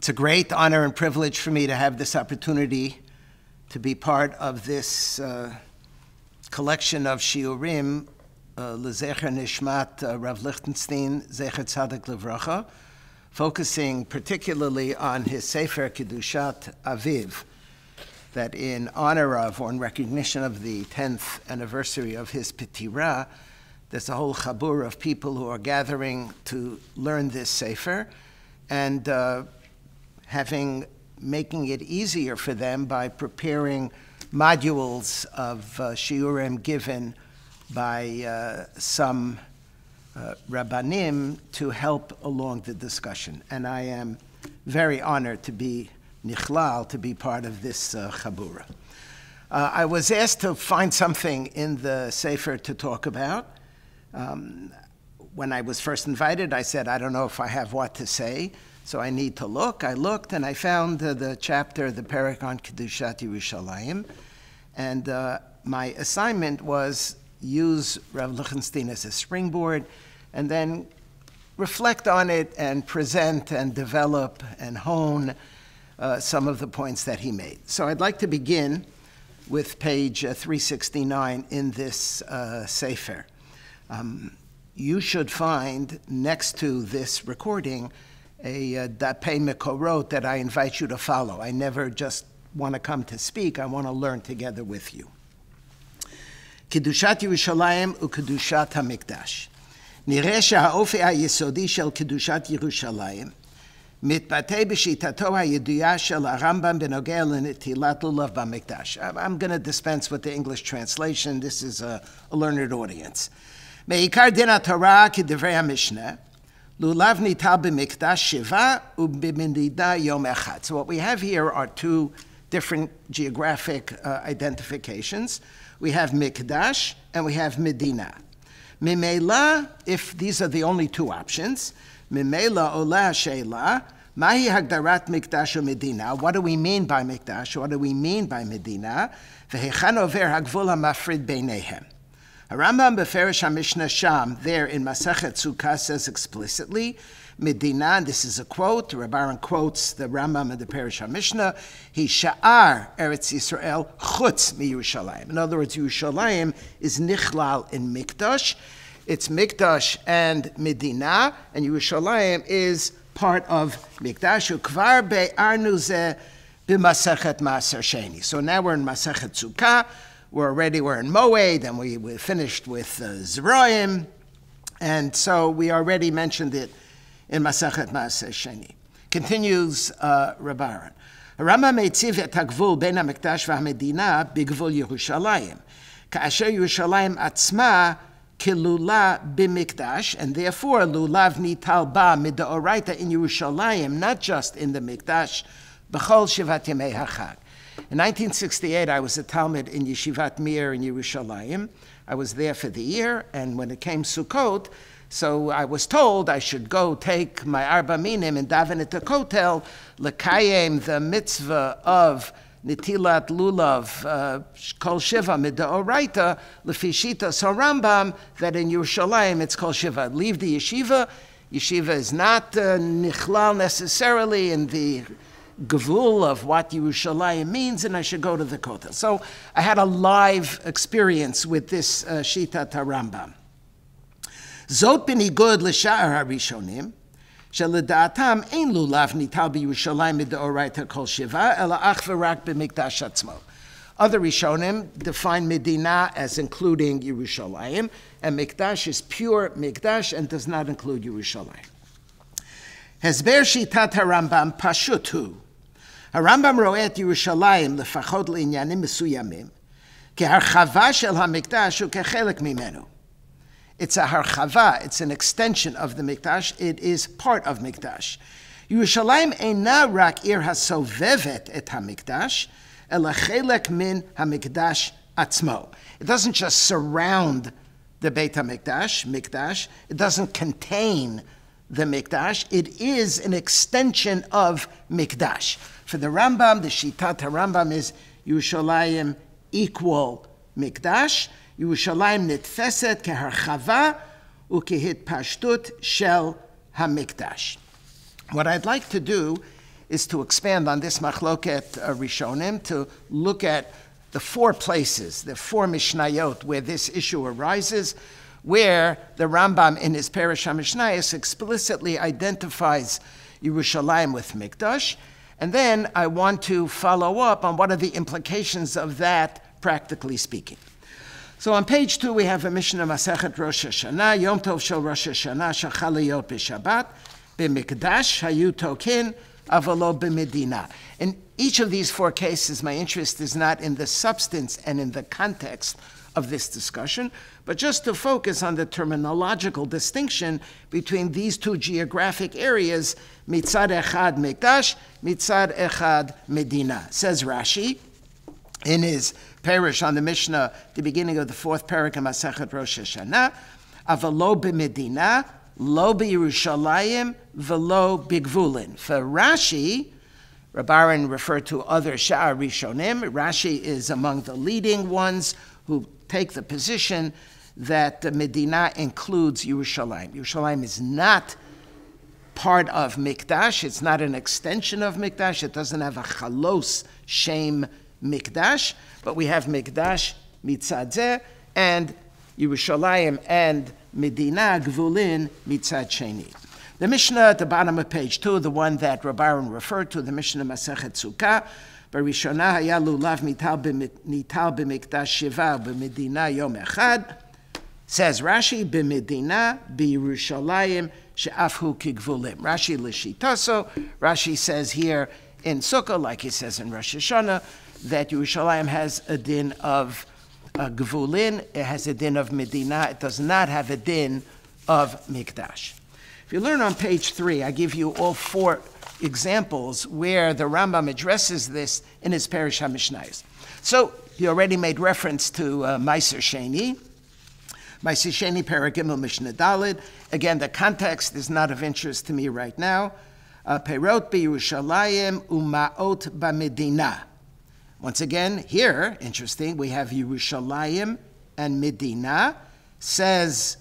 It's a great honor and privilege for me to have this opportunity to be part of this collection of shiurim, L'zecher Nishmat Rav Lichtenstein, Zecher Tzadik Livracha, focusing particularly on his Sefer Kedushat Aviv, that in honor of or in recognition of the 10th anniversary of his Petira, there's a whole chabur of people who are gathering to learn this Sefer and making it easier for them by preparing modules of shiurim given by some rabbanim to help along the discussion. And I am very honored to be nichlal, to be part of this chabura. I was asked to find something in the Sefer to talk about. When I was first invited, I said, I don't know if I have what to say, so I need to look. I looked and I found the chapter, the parak on Kedushat Yerushalayim, and my assignment was use Rav Lichtenstein as a springboard and then reflect on it and present and develop and hone some of the points that he made. So I'd like to begin with page 369 in this Sefer. You should find next to this recording a dapei mekorot that I invite you to follow. I never just want to come to speak, I want to learn together with you. Kedushat Yerushalayim u'Kedushat HaMikdash. נראה שהאופי היסודי של קדושת ירושלים מתבטא בשיטתו הידועה של הרמב"ם בנוגע לנטילת לולב במקדש. I'm going to dispense with the English translation. This is a learned audience. מעיקר דין התורה כדברי המשנה, לולב ניטל במקדש 7 ובמדינה יום אחד. So what we have here are two different geographic identifications. We have Mikdash and we have Medina. Mimela, if these are the only two options, Mimela ola sheila, mahi hagdarat Mikdash Medina. What do we mean by Mikdash? What do we mean by Medina? Vehechan over hagvul hamafrid beinehem. Rambam beferish HaMishnah Sham, there in Masechet Sukkah, says explicitly, Medina, and this is a quote, Rabbi quotes the Rambam and the Perish HaMishnah, he sha'ar Eretz Yisrael chutz mi Yerushalayim. In other words, Yerushalayim is nichlal in Mikdash. It's Mikdash and Medina, and Yerushalayim is part of Mikdash. Ukvar be'arnu zeh b'masechet Maaser Sheni. So now we're in Masechet Sukkah. We're in Moed, and we finished with Zeroim, and so we already mentioned it in Masachet Maaser Sheni. Continues Rabbi Aharon. Rambam metziv et hagvul ben hamikdash v'hamedina b'gvul Yerushalayim. Ka'asher Yerushalayim atzma kilula b'mikdash, and therefore lulav nital ba midaoraita in Yerushalayim, not just in the mikdash, b'chol shivat yemei hachag. In 1968, I was a Talmud in Yeshivat Mir in Yerushalayim. I was there for the year, and when it came Sukkot, so I was told I should go take my Arba Minim and daven at the Kotel, lekayem the mitzvah of Nitilat Lulav, Kol Shiva Midaoraita, Lefi Shitas HaRambam, that in Yerushalayim it's Kol Shiva. Leave the yeshiva. Yeshiva is not nichlal necessarily in the gavul of what Yerushalayim means, and I should go to the Kotel. So I had a live experience with this Shitat HaRambam. Zot b'nigud l'sha'ar harishonim, sheleda'atam ein lulav nital b'Yerushalayim midaoraita kol shiva, ela ach v'rak b'mikdash atzmo. Other Rishonim define Medina as including Yerushalayim, and Mikdash is pure Mikdash and does not include Yerushalayim. Hezber shitat HaRambam pashut hu. HaRambam ro'eh et Yerushalayim lefachot le'inyanim mesuyamim, keharchava shel hamikdash ukechelek mimenu. It's a harchava, it's an extension of the Mikdash, it is part of Mikdash. Yerushalayim eina rak ir hasovevet et hamikdash, ela chelek min hamikdash atzmo. It doesn't just surround the Beit HaMikdash, Mikdash, it doesn't contain the Mikdash, it is an extension of Mikdash. For the Rambam, the Shitat HaRambam is Yerushalayim equal Mikdash, Yerushalayim nitfeset keharchava ukehitpashtut shel hamikdash. What I'd like to do is to expand on this machloket rishonim, to look at the 4 places, the 4 mishnayot where this issue arises, where the Rambam in his Perush HaMishnayos explicitly identifies Yerushalayim with Mikdash. And then I want to follow up on what are the implications of that, practically speaking. So on page 2, we have a Mishnah Masechet Rosh Hashanah, Yom Tov Shel Rosh Hashanah, Shachal Hayot B'Shabbat, B'Mikdash, Hayu Tokin, Avalo B'Medina. In each of these 4 cases, my interest is not in the substance and in the context of this discussion, but just to focus on the terminological distinction between these 2 geographic areas, Mitzad Echad Mikdash, Mitzad Echad Medina. Says Rashi in his Perush on the Mishnah, the beginning of the 4th parak of Masechet Rosh Hashanah, Avalo B'Medina, Lo B'Yerushalayim, V'lo B'Gvulin. For Rashi, Rabbi referred to other Sha'ar Rishonim. Rashi is among the leading ones who take the position that the Medina includes Yerushalayim. Yerushalayim is not part of Mikdash. It's not an extension of Mikdash. It doesn't have a chalos shem Mikdash, but we have Mikdash mitzad zeh and Yerushalayim and Medina Gvulin mitzad sheni. The Mishnah at the bottom of page 2, the one that Rabbi referred to, the Mishnah Masechet Sukkah, Barishonah haya lulav nital b'mikdash shiva b'medina yom echad, says Rashi, b'medina b'Yerushalayim she'afhu kigvulim. Rashi l'shitaso, Rashi says here in Sukkah, like he says in Rosh Hashanah, that Yerushalayim has a din of gvulin, it has a din of medina, it does not have a din of mikdash. If you learn on page 3, I give you all 4 examples where the Rambam addresses this in his Perush HaMishnayos. So he already made reference to Meiser Sheni. Meiser Sheni, Perek Gimel Mishnah Daled. Again, the context is not of interest to me right now. Perot b'Yerushalayim u'ma'ot b'Medina. Once again, here, interesting, we have Yerushalayim and Medina, says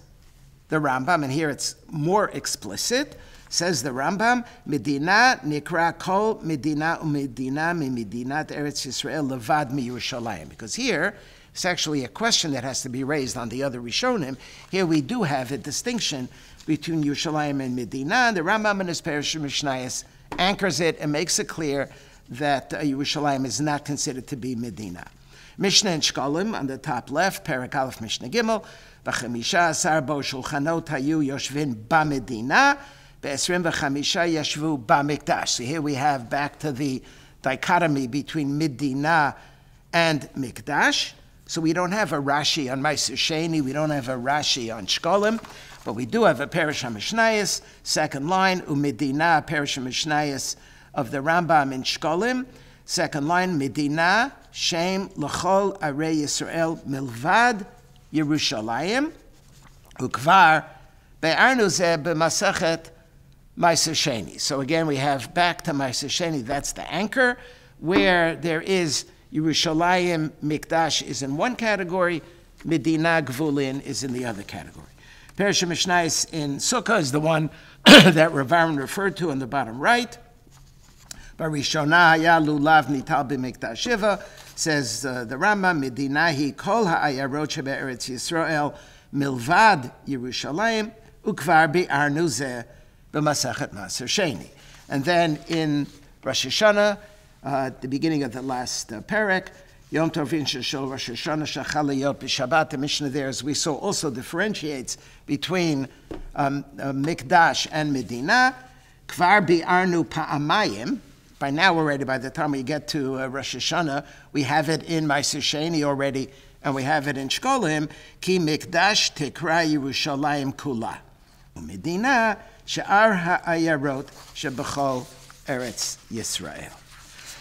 the Rambam, and here it's more explicit, says the Rambam, Medina nikra kol Medina u'Medina mi-Medinat Eretz Yisrael levad mi-Yerushalayim. Because here, it's actually a question that has to be raised on the other Rishonim. Here we do have a distinction between Yerushalayim and Medina, and the Rambam in his Perush Mishnayos anchors it and makes it clear that Yerushalayim is not considered to be Medina. Mishnah and Shkolim on the top left, Perek Aleph Mishnah Gimel, B'chamisha asar bo shulchanot hayu yoshvin ba'Medina, be'esrim v'chamisha yashvu ba'Mikdash. So here we have back to the dichotomy between Medina and Mikdash. So we don't have a Rashi on Meiser Sheni, we don't have a Rashi on Shkolim, but we do have a Perush HaMishnayos, second line, u'Medina, Perush HaMishnayos of the Rambam in Shkolim, second line, Medina, Shem, L'chol, Arei Yisrael, Milvad, Yerushalayim, Ukvar, Be'arnu Zeh, B'Masechet, Meiser Sheni. So again, we have back to Meiser Sheni, that's the anchor, where there is Yerushalayim, Mikdash is in one category, Medina, Gvulin is in the other category. Perush HaMishnayos in Sukkah is the one that Rav referred to on the bottom right. Barishonah haya lulav nital b'mikdash shiva, says the Rambam, Medinahi kol ha'ayarot shebe'eretz Yisrael milvad Yerushalayim ukvar bi'arnu zeh b'masechet Meiser Sheni. And then in Rosh Hashanah, at the beginning of the last parak, Yom Tovin Sheshol Rosh Hashanah Shachal Hayot B'Shabbat, the Mishnah there, as we saw, also differentiates between Mikdash and Medina. Kvar bi'arnu pa'amayim. By now already, by the time we get to Rosh Hashanah, we have it in Meiser Sheni already, and we have it in Shkolim, Ki Mikdash Tikra Yerushalayim Kula. Medina She'ar Ha'ayarot She'b'chol Eretz Yisrael.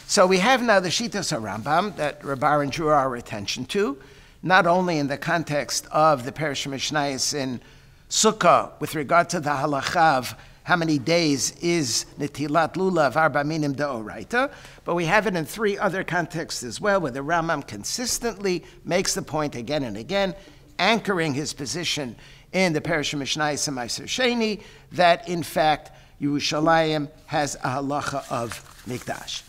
So we have now the Shitas HaRambam that Rabbi drew our attention to, not only in the context of the Perush Mishnayos in Sukkah with regard to the halacha of how many days is Netilat Lulav Arba Minim Deoraita, but we have it in 3 other contexts as well, where the Rambam consistently makes the point again and again, anchoring his position in the Perush Mishnayos and Meiser Sheni, that in fact Yerushalayim has a halacha of mikdash.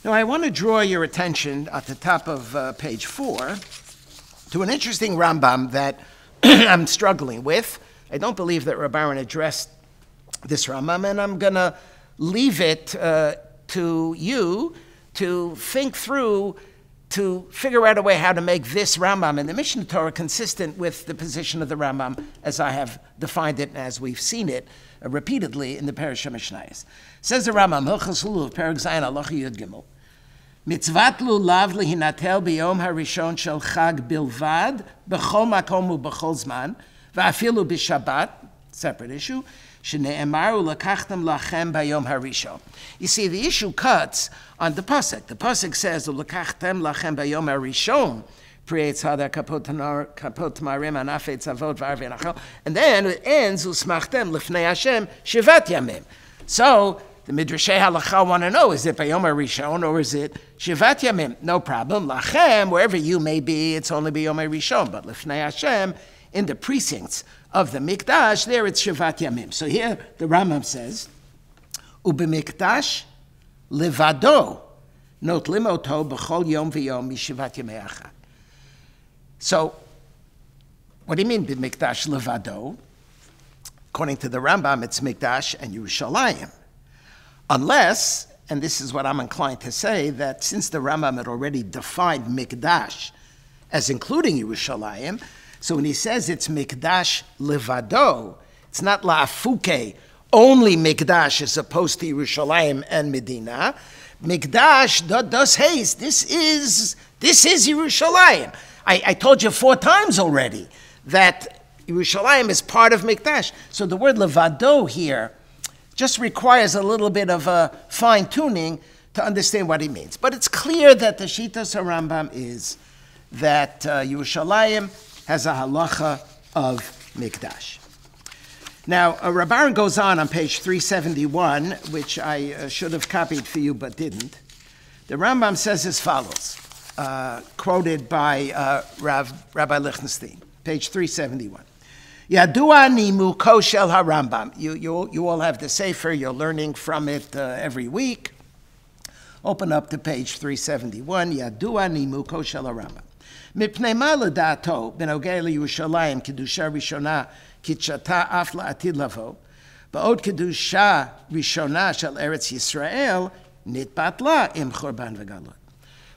Now, I want to draw your attention at the top of page 4 to an interesting Rambam that I'm struggling with. I don't believe that Rabbi Aharon addressed this Rambam, and I'm going to leave it to you to think through, to figure out a way how to make this Rambam in the Mishnah Torah consistent with the position of the Rambam as I have defined it and as we've seen it repeatedly in the Parashah Mishnayos. Says the Rambam, Hilchos Lulav, Perek Zayin, Halacha Yud Gimel. Mitzvat lulav lehinatel biyom harishon shel chag bilvad b'chol makom u'b'chol zman va'afilu b'shabbat, separate issue, shene'emar u'lakachtem lachem bayom harishon. You see, the issue cuts on the pasuk. The pasuk says u'lakachtem lachem bayom harishon pri'etz hada kapot tamarim anafet zavot v'arvi nachal, and then it ends u'smachtem lifnei Hashem shivat yamim. So the Midrashei Halacha want to know, is it Bayom HaRishon or is it Shivat Yamim? No problem. Lachem, wherever you may be, it's only Bayom HaRishon. But Lifnei Hashem, in the precincts of the Mikdash, there it's Shivat Yamim. So here the Rambam says, Ubemikdash levado not limoto b'chol yom v'yom mishivat yamei achad. So, what do you mean B'mikdash levado? According to the Rambam, it's Mikdash and Yerushalayim. Unless, and this is what I'm inclined to say, that since the Rambam had already defined Mikdash as including Yerushalayim, so when he says it's Mikdash levado, it's not la'afuke, only Mikdash as opposed to Yerushalayim and Medina. Mikdash does haste. This is Yerushalayim. I told you 4 times already that Yerushalayim is part of Mikdash. So the word levado here just requires a little bit of a fine-tuning to understand what he means. But it's clear that the Shitas Rambam is that Yerushalayim has a halacha of Mikdash. Now, Rabbi Aharon goes on page 371, which I should have copied for you but didn't. The Rambam says as follows, quoted by Rabbi Lichtenstein, page 371. Yadua nimuko shel harambam. You all have the Sefer. You're learning from it every week. Open up to page 371. Yadua nimuko shel harambam. Mipnei ma ledato benogei lYerushalayim kedusha rishona kitshata af la'atid lavo. Ba'od kedusha rishona shel Eretz Yisrael nitbat la im chorban v'galot.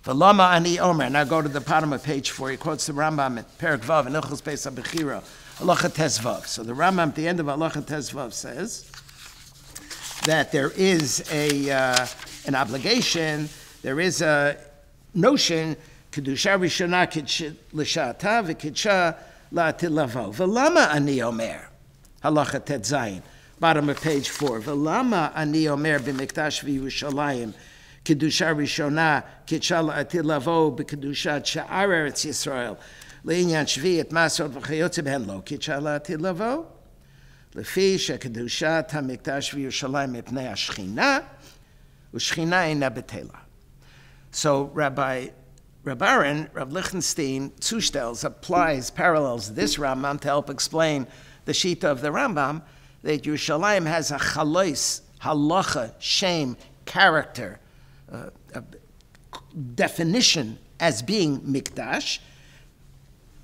V'lama ani omer. Now go to the bottom of page 4. He quotes the Rambam at Perek Vav in Ilchos Beis HaBechira. Halacha Tezvav. So the Rambam at the end of Halacha Tezvav says that there is an obligation, there is a notion, Kedusha Rishona L'Shata V'Kedsha La'atil Lavo. V'lama ani omer, Halacha Tetzayin, bottom of page 4. V'lama ani omer b'Mikdash v'Yerushalayim Kedusha Rishona Kedsha La'atil Lavo b'Kedushat Sha'ar Eretz Yisrael. לעניין שביעית מסות וכיוצא בהן לא קידשה לעתיד לבוא, לפי שקדושת המקדש וירושלים מפני השכינה, ושכינה אינה בטלה. So Rabbi Aharon, Rav Lichtenstein, Zustells, parallels this Rambam to help explain the Shita of the Rambam, that Yerushalayim has a chalois, halacha, shame, character, definition as being mikdash,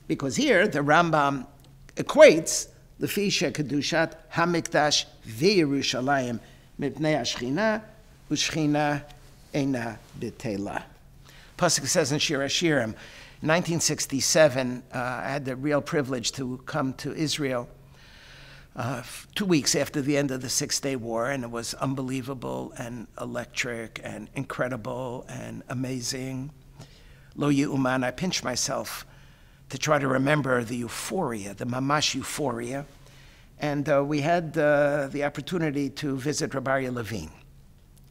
because here the Rambam equates the fisha kedushat hamikdash v'Yerushalayim mipnei hashchina u'shchina eina b'tela. Pasuk says in Shir Hashirim, in 1967, I had the real privilege to come to Israel 2 weeks after the end of the Six-Day War, and it was unbelievable and electric and incredible and amazing. Lo yu'uman, I pinched myself to try to remember the euphoria, the mamash euphoria. And we had the opportunity to visit Rabbi Aryeh Levine.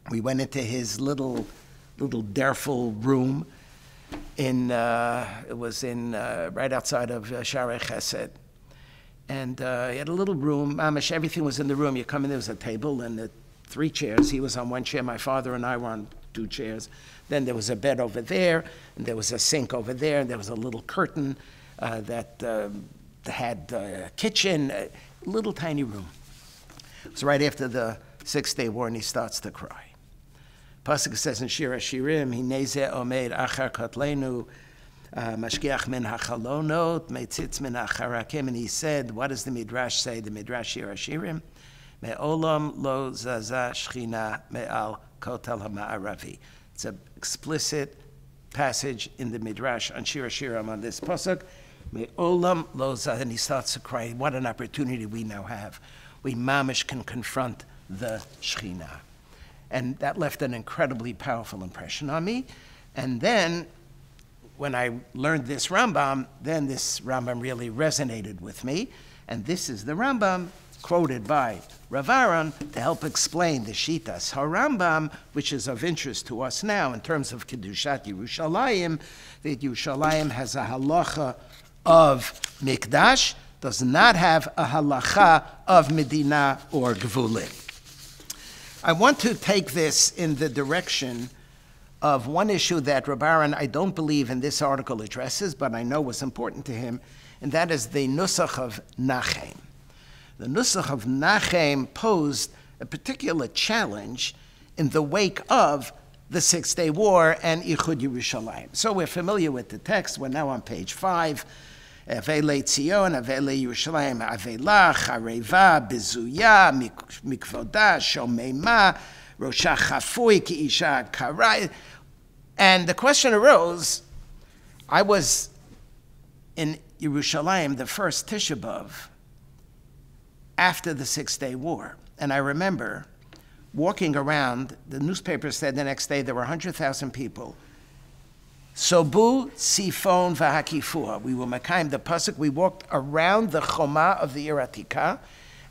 We went into his little derful room it was right outside of Sharei Chesed. And he had a little room, mamash, everything was in the room. You come in, there was a table and 3 chairs. He was on 1 chair, my father and I were on 2 chairs. Then there was a bed over there, and there was a sink over there, and there was a little curtain that had a kitchen, a little tiny room. It was right after the Six-Day War, and he starts to cry. Pasuk says in Shir HaShirim, Hineze omed achar kotlenu, mashgiach min hachalonot, meitzitz min acharakim. And he said, what does the Midrash say? The Midrash Shir HaShirim, me'olam lo zaza shchina me'al kotel ha'ma'aravi. It's an explicit passage in the Midrash on Shir HaShirim on this pasuk. Me'olam lo zaza, and he starts to cry. What an opportunity we now have. We mamish can confront the Shekhinah. And that left an incredibly powerful impression on me. And then, when I learned this Rambam, then this Rambam really resonated with me. And this is the Rambam quoted by Rav Aharon to help explain the Shitas HaRambam, which is of interest to us now in terms of Kedushat Yerushalayim, that Yerushalayim has a halacha of Mikdash, does not have a halacha of Medina or Gvulim. I want to take this in the direction of one issue that Rabbi Aharon, I don't believe in this article addresses, but I know was important to him, and that is the nusach of Nachem. The nusach of Nachem posed a particular challenge in the wake of the Six-Day War and Ichud Yerushalayim. So we're familiar with the text. We're now on page 5. L'Aczion, Yerushalayim, Avela, Chareva, Bizuya, Mikvoda, Shomema, Rosha Chafui, Kiisha Karai. And the question arose, I was in Yerushalayim the first Tisha B'Av after the Six-Day War. And I remember walking around, the newspaper said the next day there were 100,000 people. Sobu, Sifon, Vahakifua. We were Makayim the Pasuk. We walked around the Choma of the Ir Atikah,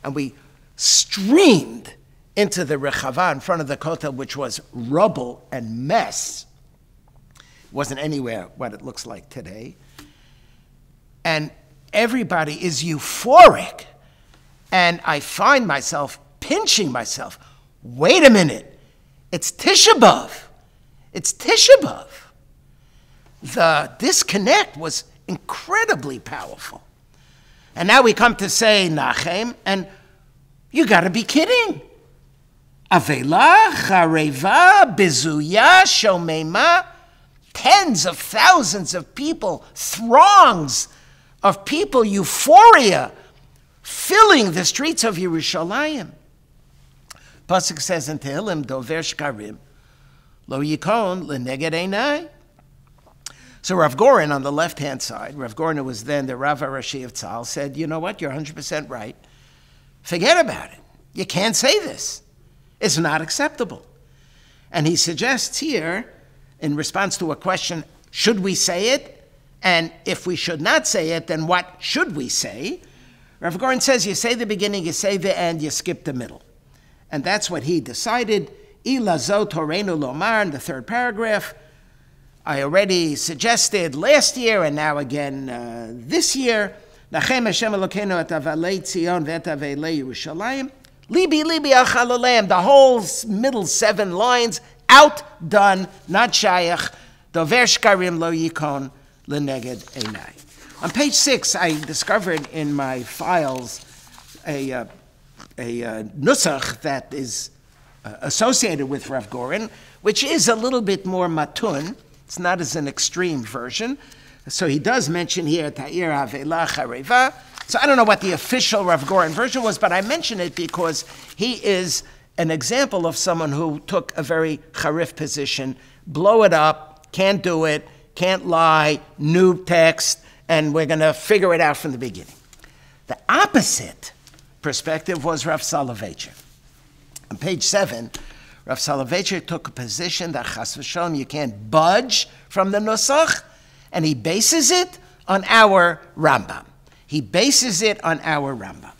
and we streamed into the Rechava in front of the Kotel, which was rubble and mess. It wasn't anywhere what it looks like today. And everybody is euphoric. And I find myself pinching myself. Wait a minute. It's Tisha B'Av. It's Tisha B'Av. The disconnect was incredibly powerful. And now we come to say Nachem, and you got to be kidding. Avela, Chareva, Bizuya, Shomema, tens of thousands of people, throngs of people, euphoria, filling the streets of Yerushalayim. Pasuk says in Tehillim, Dover Shkarim, Lo Yikon Leneged Einai. So Rav Goren on the left-hand side, Rav Goren, who was then the Rav Rashi of Tzal, said, you know what, you're 100% right. Forget about it. You can't say this. It's not acceptable. And he suggests here, in response to a question, should we say it? And if we should not say it, then what should we say? Rav Goren says, you say the beginning, you say the end, you skip the middle. And that's what he decided. Ila zo torenu lomar, in the third paragraph, I already suggested last year and now again this year, Nachem Hashem Elokeinu et avalei Tzion ve'et avalei Yerushalayim, Libi Libi al Chalalayim, the whole middle 7 lines, outdone, not shayach, Dover Shkarim lo yikon leneged einai. On page 6, I discovered in my files a nusach that is associated with Rav Goren, which is a little bit more matun. It's not as an extreme version. So he does mention here, Ta'ir Havela Chareva. So I don't know what the official Rav Goren version was, but I mention it because he is an example of someone who took a very charif position, blow it up, can't do it, can't lie, new text, and we're going to figure it out from the beginning. The opposite perspective was Rav Soloveitcher. On page 7, Rav Soloveitcher took a position that chas v'shalom you can't budge from the nusach, and he bases it on our Rambam. He bases it on our Rambam.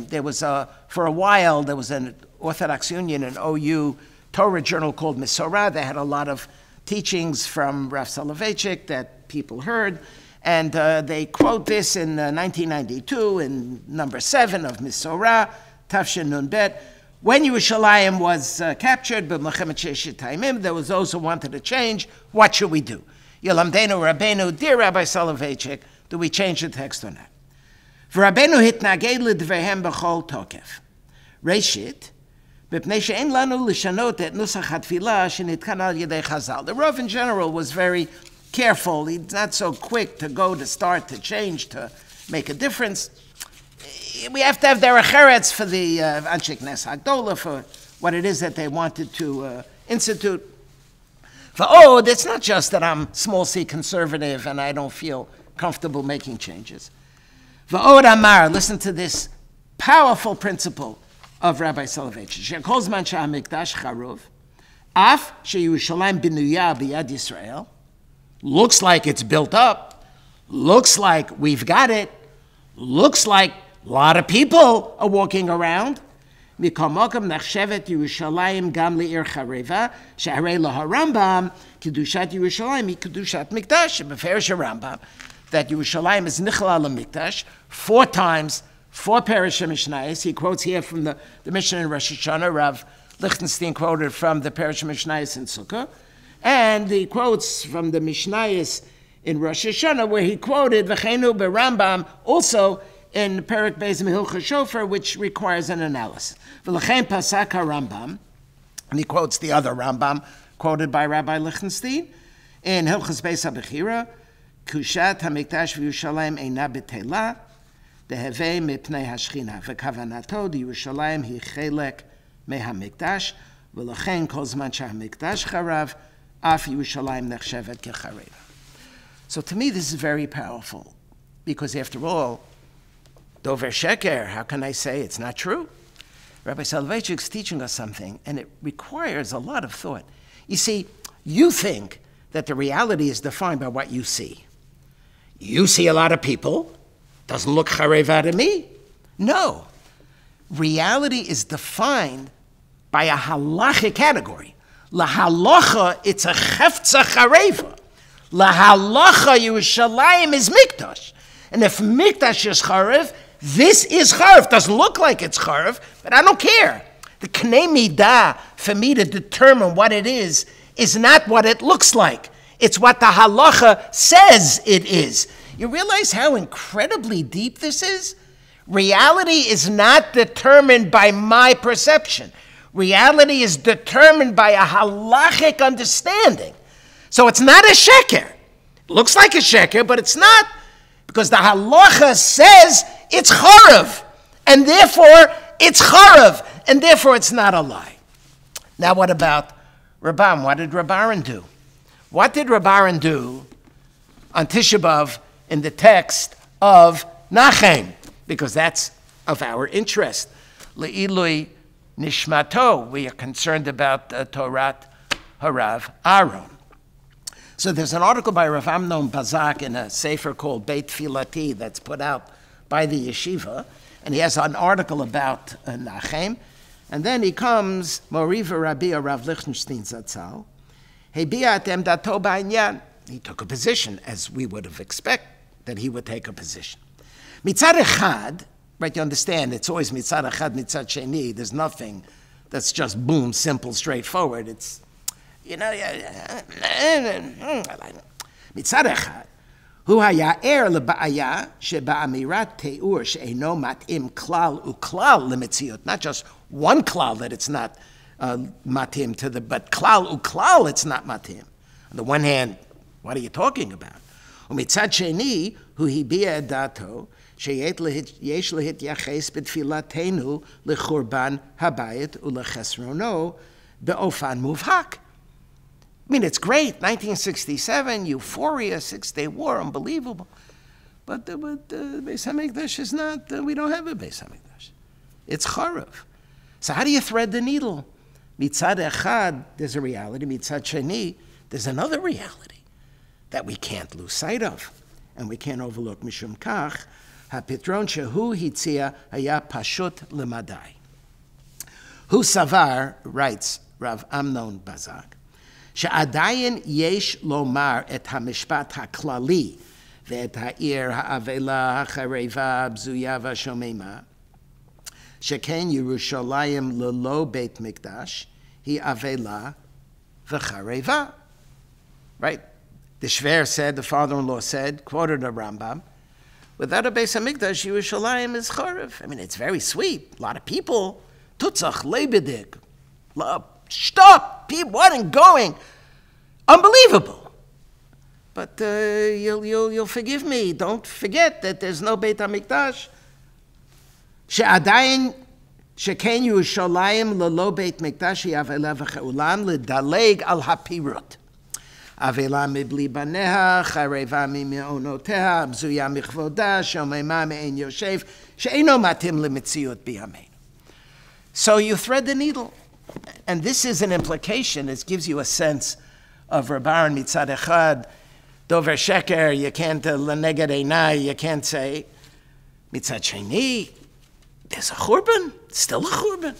There was for a while, there was an Orthodox Union, an OU Torah journal called Mesorah. They had a lot of teachings from Rav Soloveitcher that people heard. And they quote this in 1992 in number 7 of Mesorah, Tafshin Nun Bet. When Yerushalayim was captured, but there was those who wanted to change. What should we do? Yolamdenu Rabbeinu, dear Rabbi Soloveitcher, do we change the text or not? V'Rabbeinu hitnaged l'dvehem b'chol tokef. Reshit, The Rav in general was very careful. He's not so quick to go to start, to change, to make a difference. We have to have derech eretz for the Anshe Knesset Hagdola, for what it is that they wanted to institute. It's not just that I'm small c conservative and I don't feel comfortable making changes. Amar, listen to this powerful principle of Rabbi Soloveitchik. Shekol zman she'hamikdash charuv, af sheYerushalayim binuya b'yad Yisrael. Looks like it's built up. Looks like we've got it. Looks like a lot of people are walking around. Mikol mokom nachshevet Yerushalayim gam le'ir chareva she'harei lo harambam kedushat Yerushalayim kedushat mikdash beferish Rambam that Yerushalayim is nichlal lemikdash 4 times. 4 parashah mishnayos. He quotes here from the Mishnah in Rosh Hashanah. Rav Lichtenstein quoted from the parashah mishnayos in Sukkah, and he quotes from the mishnayos in Rosh Hashanah, where he quoted וכדו ברמב"ם also in Perek Beis Mehilchos Shofar, which requires an analysis. ולכן פסק הרמב"ם, and he quotes the other Rambam quoted by Rabbi Lichtenstein in Hilchos Beis HaBechira, קדושת המקדש וירושלים אינה בטלה, דהווה מפני השכינה, וכוונתו לירושלים היא חלק מהמקדש, ולכן כל זמן שהמקדש חרב, אף ירושלים נחשבת כחרבה. So to me this is very powerful, because after all, dover sheker, how can I say it's not true? Rabbi Soloveitchik is teaching us something, and it requires a lot of thought. You see, you think that the reality is defined by what you see. You see a lot of people, doesn't look chareva to me. No. Reality is defined by a halachic category. La halacha, it's a cheftza chareva. La halacha, Yerushalayim is mikdash. And if mikdash is charev, this is charev. Doesn't look like it's charev, but I don't care. The knei midah, for me to determine what it is not what it looks like. It's what the halacha says it is. You realize how incredibly deep this is? Reality is not determined by my perception. Reality is determined by a halachic understanding. So it's not a sheker. It looks like a sheker, but it's not, because the halacha says it's charav, and therefore it's charav, and therefore it's not a lie. Now what about Rabban? What did Rabbaran do? What did Rabbaran do on Tisha B'Av in the text of Nachem? Because that's of our interest. Le'ilui nishmato, we are concerned about Torat Harav Aharon. So there's an article by Rav Amnon Bazak in a sefer called Beit Tfilati that's put out by the yeshiva, and he has an article about Nachem, and then he comes, Moriva Rabbi Rav Lichtenstein Zatzal, Hebiat emdato ba'inyan. He took a position, as we would have expected that he would take a position. Mitzad echad, right, you understand, it's always mitzad echad, mitzad sheni. There's nothing that's just boom, simple, straightforward. It's, you know, mitzad echad, hu haya er leba'aya sheba'amirat te'ur she'eno mat'im klal uklal lemetziut. Not just one klal that it's not matim to the, but klal uklal it's not matim. On the one hand, what are you talking about? ומצד שני, הוא הביע את דעתו שיש להתייחס בתפילתנו לחורבן הבית ולחסרונו באופן מובהק. I mean, it's great, 1967, euphoria, 6-Day War, unbelievable. But the Beis HaMikdash is not, we don't have a Beis HaMikdash. It's Harav. So how do you thread the needle? Mitzad echad, there's a reality. Mitzad sheni, there's another reality that we can't lose sight of, and we can't overlook. Mishum kach, hapitron shehu hitzia haya pashut lemadai. Hu savar, writes Rav Amnon Bazak, she'adayin yesh lomar et hamishpat haklali ve'et ha'ir ha'avela ha'chareva b'zuya v'shomema sheken Yerushalayim lelo beit mikdash hi avela v'chareva. Right? The Shver said, the father-in-law said, quoted a Rambam, without a Beis HaMikdash, Yerushalayim is Charav. I mean, it's very sweet. A lot of people, tutzach, lebedik, Stop! People weren't going. Unbelievable. But you'll forgive me. Don't forget that there's no Beit HaMikdash. שעדיין שכן ירושלים ללא בית מקדש היא אבלה וכעולם לדלג על הפירוט. אבלה מבלי בניה, חרבה ממעונותיה, בזויה מכבודה, שוממה מעין יושב, שאינו מתאים למציאות בימינו. So you thread the needle. And this is an implication. It gives you a sense of Rabbi מצד אחד, דובר שקר, you can't, לנגד עיניי, you can't say. מצד שני, there's a churban. It's still a churban.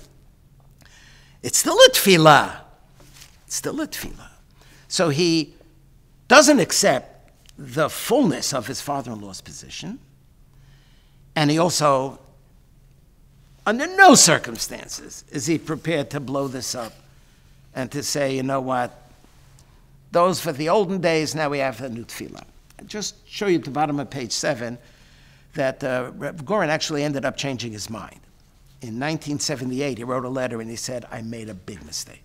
It's still a tfilah. It's still a tfilah. So he doesn't accept the fullness of his father-in-law's position. And he also, under no circumstances, is he prepared to blow this up and to say, you know what, those for the olden days, now we have the new tfilah. I'll just show you at the bottom of page 7 that Reb Goren actually ended up changing his mind. In 1978, he wrote a letter and he said, I made a big mistake.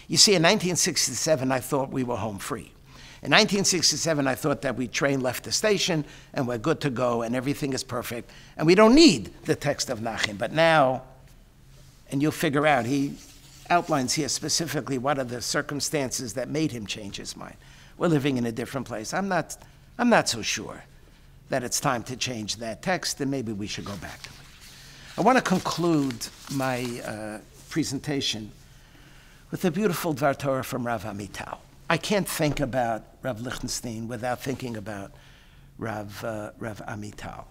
You see, in 1967, I thought we were home free. In 1967, I thought that train left the station and we're good to go and everything is perfect and we don't need the text of Nachem. But now, and you'll figure out, he outlines here specifically what are the circumstances that made him change his mind. We're living in a different place. I'm not so sure that it's time to change that text, and maybe we should go back to it. I want to conclude my presentation with a beautiful Dvar Torah from Rav Amital. I can't think about Rav Lichtenstein without thinking about Rav Amital.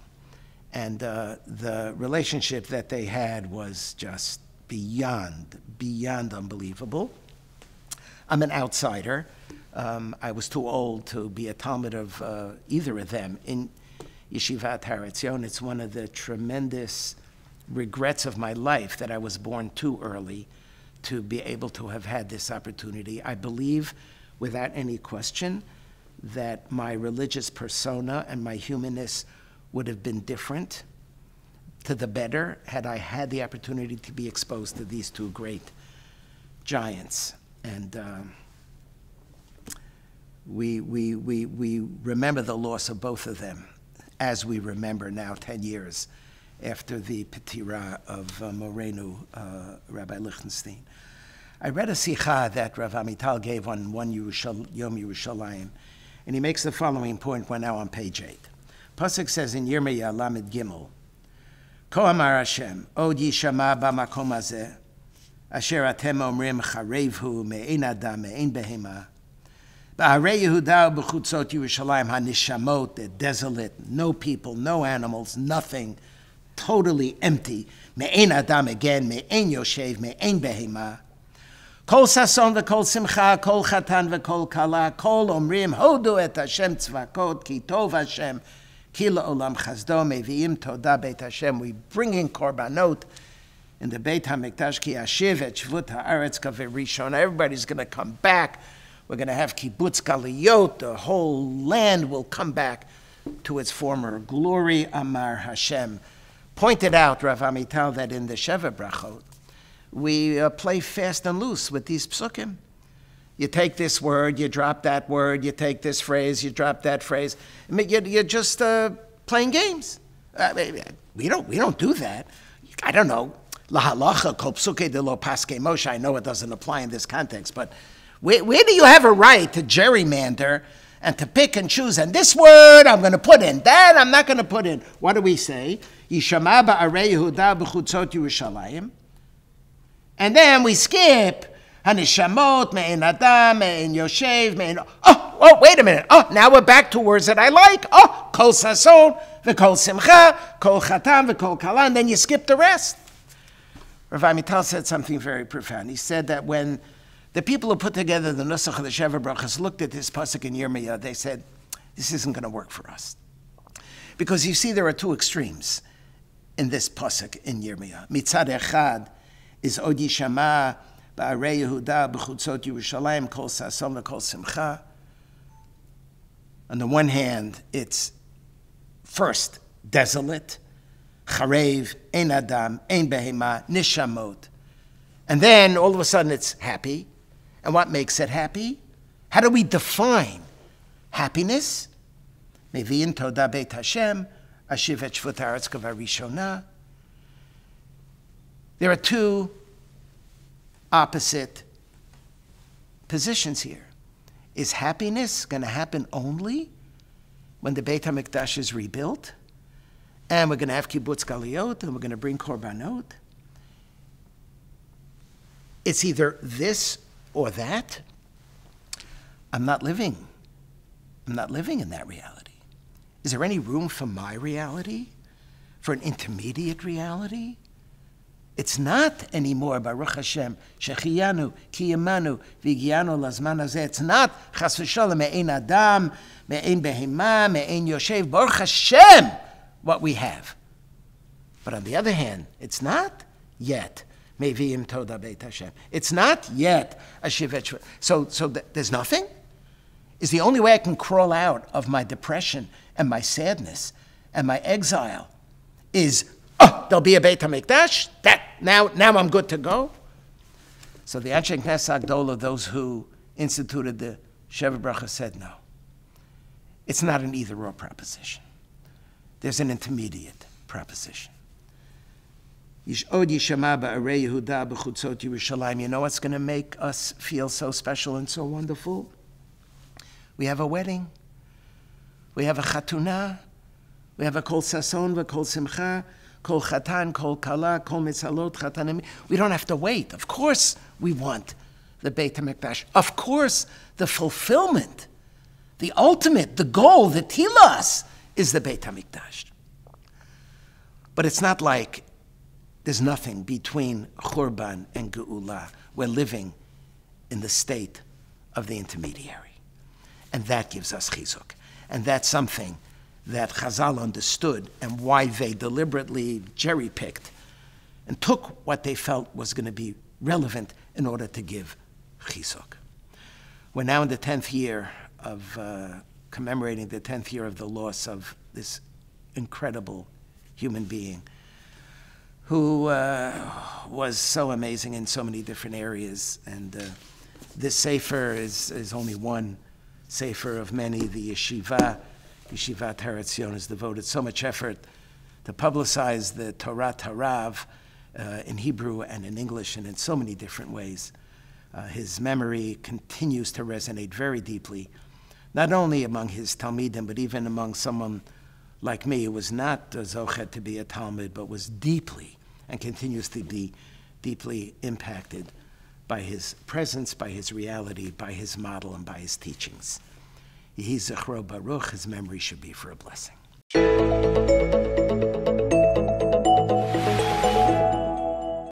And the relationship that they had was just beyond unbelievable. I'm an outsider. I was too old to be a talmid of either of them in Yeshivat Haretzion. It's one of the tremendous regrets of my life that I was born too early to be able to have had this opportunity. I believe, without any question, that my religious persona and my humanness would have been different to the better had I had the opportunity to be exposed to these two great giants. And we remember the loss of both of them as we remember now 10 years after the Petira of Morenu, Rabbi Lichtenstein. I read a sikha that Rav Amital gave on one Yom Yerushalayim, and he makes the following point. We're now on page 8. Pasuk says in Yirmiyah Lamed Gimel, Ko amar Hashem, od yishama b'makom hazeh, asher atem omrim charevhu me'ein adam me'ein behema, ba'arei Yehuda b'chutzot Yerushalayim hanishamot, they're desolate, no people, no animals, nothing, totally empty. Me'ein adam again, me'ein yoshev, me'ein behema. Kol sason v'kol simcha, kol chatan v'kol kala, kol omrim hodu et Hashem tzvakot, ki tov Hashem, ki la'olam chazdo, mevi'im toda beit Hashem. We bring in korbanot in the Beit HaMikdash, ki ashiv et shvut ha'aretz kaverishon. Everybody's going to come back. We're going to have kibbutz galiyot. The whole land will come back to its former glory. Amar Hashem. Pointed out, Rav Amital, that in the Sheva Brachot, we play fast and loose with these psukim. You take this word, you drop that word, you take this phrase, you drop that phrase. I mean, you're just playing games. We don't do that. I don't know. La halacha kol psuke de lo paske Moshe. I know it doesn't apply in this context, but where do you have a right to gerrymander and to pick and choose? And this word I'm going to put in, that I'm not going to put in. What do we say? Yishama ba'arei Yehuda b'chutzot Yerushalayim. And then we skip Hanishamot, Me'en Adam, Me'en Yoshev, Me'en... Oh, wait a minute. Oh, now we're back to words that I like. Oh, Kol Sason, V'Kol Simcha, Kol Chatan, V'Kol Kala, and then you skip the rest. Rav Amital said something very profound. He said that when the people who put together the Nusach of the Sheva Brachas looked at this pasuk in Yirmiyah, they said, this isn't going to work for us. Because you see, there are two extremes in this pasuk in Yirmiyah. Mitzad echad is od yishama ba'arei Yehuda b'chutzot Yerushalayim kol sason v'kol simcha. On the one hand, it's first desolate, charev, ein adam, ein behema, nishamot. And then all of a sudden it's happy. And what makes it happy? How do we define happiness? Mevi'in toda beit Hashem, ashiv et shvut haaretz kvarishona. There are two opposite positions here. Is happiness going to happen only when the Beit HaMikdash is rebuilt, and we're going to have kibbutz galiyot, and we're going to bring korbanot? It's either this or that. I'm not living in that reality. Is there any room for my reality, for an intermediate reality? It's not anymore, Baruch Hashem, Shechiyanu, Kiyamanu, Vigianu, Lazman Hazeh. It's not, Chas v'sholem, Me'ein Adam, Me'ein Behema, Me'ein Yoshev, Baruch Hashem, what we have. But on the other hand, it's not yet, Mevi'im Toda Beit Hashem. It's not yet, Ashivet. So there's nothing? Is the only way I can crawl out of my depression and my sadness and my exile is, there'll be a Beit HaMikdash? Now I'm good to go? So the Anshe Knesset Agdola, those who instituted the Sheva Bracha, said no. It's not an either-or proposition. There's an intermediate proposition. You know what's going to make us feel so special and so wonderful? We have a wedding. We have a chatunah. We have a kol sason v'kol simcha. Kol chatan, kol kala, kol mitzalot, chatanim. We don't have to wait. Of course we want the Beit HaMikdash. Of course the fulfillment, the ultimate, the goal, the tilas, is the Beit HaMikdash. But it's not like there's nothing between Churban and Geula. We're living in the state of the intermediary. And that gives us chizuk. And that's something that Chazal understood, and why they deliberately cherry-picked and took what they felt was going to be relevant in order to give chizuk. We're now in the 10th year of commemorating the 10th year of the loss of this incredible human being who was so amazing in so many different areas. And this sefer is only one sefer of many. The Yeshivat Harav has devoted so much effort to publicize the Torah Harav in Hebrew and in English and in so many different ways. His memory continues to resonate very deeply, not only among his Talmidim, but even among someone like me who was not zochet to be a Talmud, but was deeply and continues to be deeply impacted by his presence, by his reality, by his model, and by his teachings. Yehi Zechro Baruch, his memory should be for a blessing.